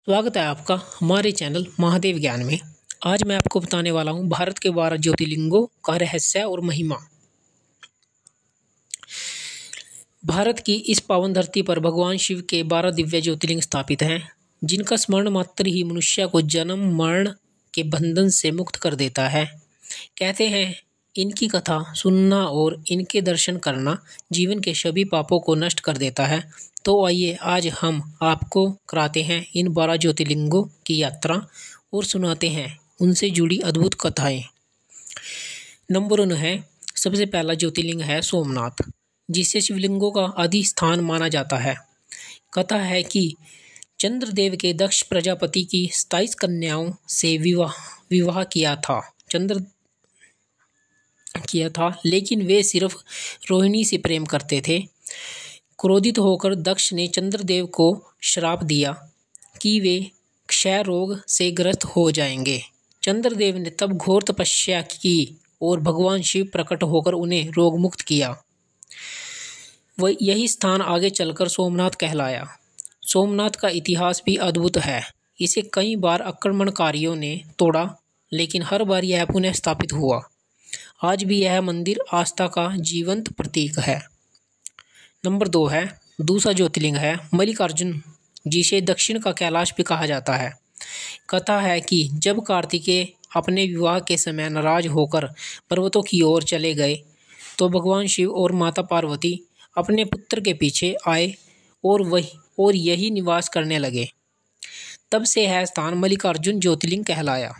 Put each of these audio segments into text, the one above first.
स्वागत है आपका हमारे चैनल महादेव ज्ञान में। आज मैं आपको बताने वाला हूँ भारत के 12 ज्योतिर्लिंगों का रहस्य और महिमा। भारत की इस पावन धरती पर भगवान शिव के 12 दिव्य ज्योतिर्लिंग स्थापित हैं, जिनका स्मरण मात्र ही मनुष्य को जन्म मरण के बंधन से मुक्त कर देता है। कहते हैं इनकी कथा सुनना और इनके दर्शन करना जीवन के सभी पापों को नष्ट कर देता है। तो आइए आज हम आपको कराते हैं इन 12 ज्योतिर्लिंगों की यात्रा और सुनाते हैं उनसे जुड़ी अद्भुत कथाएं। नंबर 1 है, सबसे पहला ज्योतिर्लिंग है सोमनाथ, जिसे शिवलिंगों का आदि स्थान माना जाता है। कथा है कि चंद्रदेव के दक्ष प्रजापति की 27 कन्याओं से विवाह किया था, लेकिन वे सिर्फ रोहिणी से प्रेम करते थे। क्रोधित होकर दक्ष ने चंद्रदेव को श्राप दिया कि वे क्षय रोग से ग्रस्त हो जाएंगे। चंद्रदेव ने तब घोर तपस्या की और भगवान शिव प्रकट होकर उन्हें रोग मुक्त किया। वह यही स्थान आगे चलकर सोमनाथ कहलाया। सोमनाथ का इतिहास भी अद्भुत है। इसे कई बार आक्रमणकारियों ने तोड़ा, लेकिन हर बार यह पुनः स्थापित हुआ। आज भी यह मंदिर आस्था का जीवंत प्रतीक है। नंबर 2 है, दूसरा ज्योतिर्लिंग है मल्लिकार्जुन, जिसे दक्षिण का कैलाश भी कहा जाता है। कथा है कि जब कार्तिकेय अपने विवाह के समय नाराज होकर पर्वतों की ओर चले गए, तो भगवान शिव और माता पार्वती अपने पुत्र के पीछे आए और यही निवास करने लगे। तब से यह स्थान मल्लिकार्जुन ज्योतिर्लिंग कहलाया।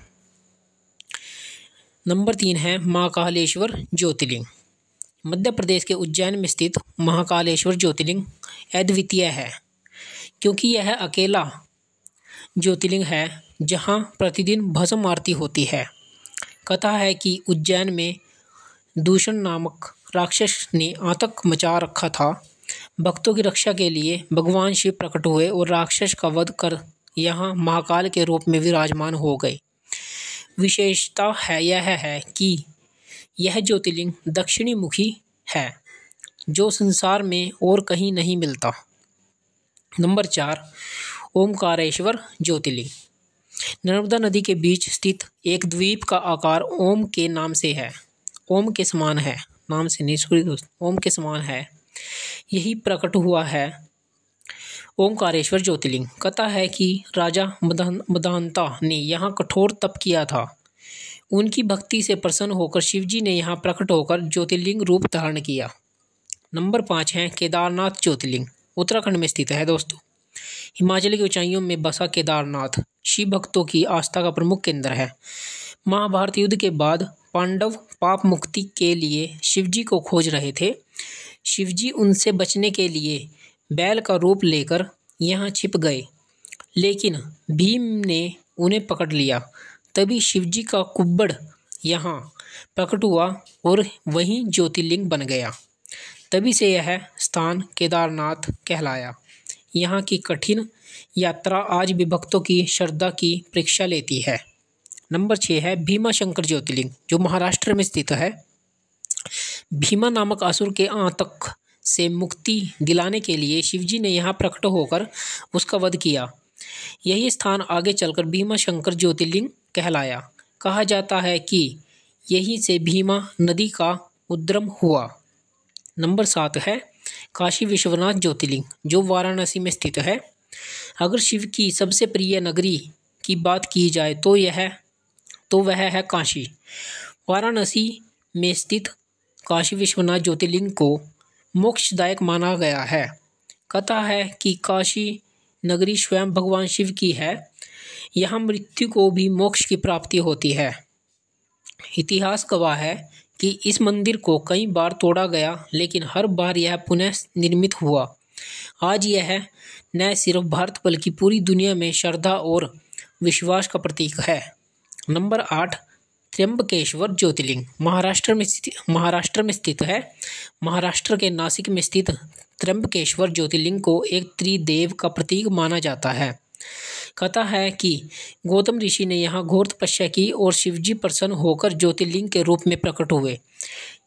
नंबर 3 है महाकालेश्वर ज्योतिर्लिंग। मध्य प्रदेश के उज्जैन में स्थित महाकालेश्वर ज्योतिर्लिंग अद्वितीय है, क्योंकि यह अकेला ज्योतिर्लिंग है जहां प्रतिदिन भस्म आरती होती है। कथा है कि उज्जैन में दूषण नामक राक्षस ने आतंक मचा रखा था। भक्तों की रक्षा के लिए भगवान शिव प्रकट हुए और राक्षस का वध कर यहाँ महाकाल के रूप में विराजमान हो गए। विशेषता यह है कि यह ज्योतिर्लिंग दक्षिणी मुखी है, जो संसार में और कहीं नहीं मिलता। नंबर 4 ओमकारेश्वर ज्योतिर्लिंग। नर्मदा नदी के बीच स्थित एक द्वीप का आकार ओम के नाम से है। ओम के समान है, नाम से नहीं सॉरी दोस्त, ओम के समान है। यही प्रकट हुआ है ओमकारेश्वर ज्योतिर्लिंग। कथा है कि राजा मदांता ने यहाँ कठोर तप किया था। उनकी भक्ति से प्रसन्न होकर शिवजी ने यहाँ प्रकट होकर ज्योतिर्लिंग रूप धारण किया। नंबर 5 है केदारनाथ ज्योतिर्लिंग। उत्तराखंड में स्थित है दोस्तों। हिमाचल की ऊंचाइयों में बसा केदारनाथ शिव भक्तों की आस्था का प्रमुख केंद्र है। महाभारत युद्ध के बाद पांडव पाप मुक्ति के लिए शिवजी को खोज रहे थे। शिवजी उनसे बचने के लिए बैल का रूप लेकर यहाँ छिप गए, लेकिन भीम ने उन्हें पकड़ लिया। तभी शिवजी का कुब्बड़ यहाँ प्रकट हुआ और वहीं ज्योतिर्लिंग बन गया। तभी से यह स्थान केदारनाथ कहलाया। यहाँ की कठिन यात्रा आज भी भक्तों की श्रद्धा की परीक्षा लेती है। नंबर 6 है भीमाशंकर ज्योतिर्लिंग, जो महाराष्ट्र में स्थित है। भीमा नामक असुर के आतंक से मुक्ति दिलाने के लिए शिवजी ने यहाँ प्रकट होकर उसका वध किया। यही स्थान आगे चलकर भीमाशंकर ज्योतिर्लिंग कहलाया। कहा जाता है कि यहीं से भीमा नदी का उद्गम हुआ। नंबर 7 है काशी विश्वनाथ ज्योतिर्लिंग, जो वाराणसी में स्थित है। अगर शिव की सबसे प्रिय नगरी की बात की जाए तो वह है काशी। वाराणसी में स्थित काशी विश्वनाथ ज्योतिर्लिंग को मोक्षदायक माना गया है। कथा है कि काशी नगरी स्वयं भगवान शिव की है। यहाँ मृत्यु को भी मोक्ष की प्राप्ति होती है। इतिहास गवाह है कि इस मंदिर को कई बार तोड़ा गया, लेकिन हर बार यह पुनः निर्मित हुआ। आज यह न सिर्फ भारत बल्कि पूरी दुनिया में श्रद्धा और विश्वास का प्रतीक है। नंबर 8 त्र्यंबकेश्वर ज्योतिर्लिंग महाराष्ट्र में स्थित है। महाराष्ट्र के नासिक में स्थित त्र्यंबकेश्वर ज्योतिर्लिंग को एक त्रिदेव का प्रतीक माना जाता है। कथा है कि गौतम ऋषि ने यहाँ घोर तपस्या की और शिवजी प्रसन्न होकर ज्योतिर्लिंग के रूप में प्रकट हुए।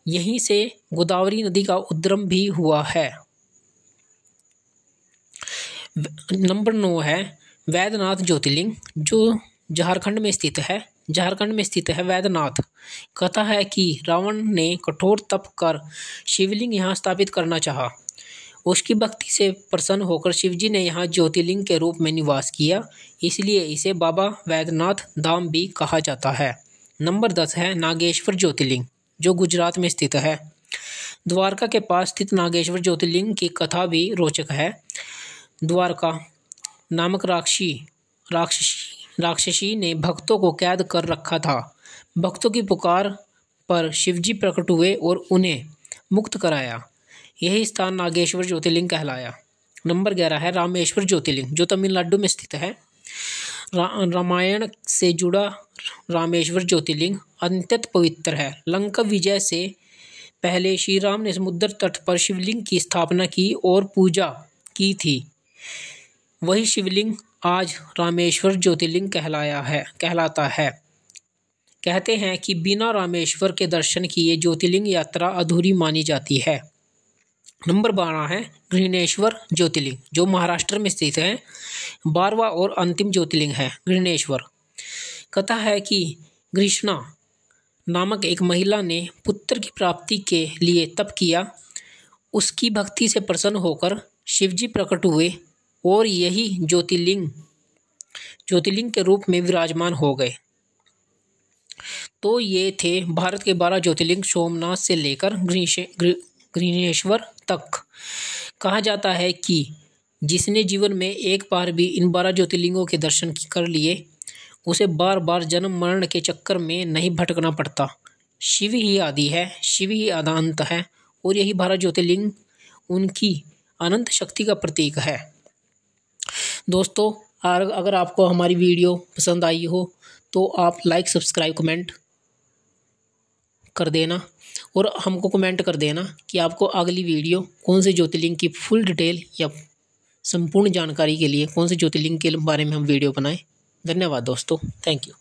यहीं से गोदावरी नदी का उद्गम भी हुआ है। नंबर 9 है वैद्यनाथ ज्योतिर्लिंग जो झारखंड में स्थित है वैद्यनाथ। कथा है कि रावण ने कठोर तप कर शिवलिंग यहाँ स्थापित करना चाहा। उसकी भक्ति से प्रसन्न होकर शिवजी ने यहाँ ज्योतिर्लिंग के रूप में निवास किया, इसलिए इसे बाबा वैद्यनाथ धाम भी कहा जाता है। नंबर 10 है नागेश्वर ज्योतिर्लिंग, जो गुजरात में स्थित है। द्वारका के पास स्थित नागेश्वर ज्योतिर्लिंग की कथा भी रोचक है। द्वारका नामक राक्षसी ने भक्तों को कैद कर रखा था। भक्तों की पुकार पर शिवजी प्रकट हुए और उन्हें मुक्त कराया। यही स्थान नागेश्वर ज्योतिर्लिंग कहलाया। नंबर 11 है रामेश्वर ज्योतिर्लिंग, जो तमिलनाडु में स्थित है। रामायण से जुड़ा रामेश्वर ज्योतिर्लिंग अत्यंत पवित्र है। लंका विजय से पहले श्री राम ने समुद्र तट पर शिवलिंग की स्थापना की और पूजा की थी। वही शिवलिंग आज रामेश्वर ज्योतिर्लिंग कहलाता है। कहते हैं कि बिना रामेश्वर के दर्शन किए ज्योतिर्लिंग यात्रा अधूरी मानी जाती है। नंबर 12 है गृहणेश्वर ज्योतिर्लिंग, जो महाराष्ट्र में स्थित है। 12वां और अंतिम ज्योतिर्लिंग है गृहणेश्वर। कथा है कि कृष्णा नामक एक महिला ने पुत्र की प्राप्ति के लिए तप किया। उसकी भक्ति से प्रसन्न होकर शिवजी प्रकट हुए और यही ज्योतिर्लिंग के रूप में विराजमान हो गए। तो ये थे भारत के 12 ज्योतिर्लिंग, सोमनाथ से लेकर गृहणेश्वर तक। कहा जाता है कि जिसने जीवन में एक बार भी इन 12 ज्योतिर्लिंगों के दर्शन कर लिए, उसे बार बार जन्म मरण के चक्कर में नहीं भटकना पड़ता। शिव ही आदि है, शिव ही आधा अंत है, और यही 12 ज्योतिर्लिंग उनकी अनंत शक्ति का प्रतीक है। दोस्तों, अगर आपको हमारी वीडियो पसंद आई हो तो आप लाइक, सब्सक्राइब, कमेंट कर देना, और हमको कमेंट कर देना कि आपको अगली वीडियो कौन से ज्योतिर्लिंग की फुल डिटेल या संपूर्ण जानकारी के लिए कौन से ज्योतिर्लिंग के बारे में हम वीडियो बनाएं। धन्यवाद दोस्तों, थैंक यू।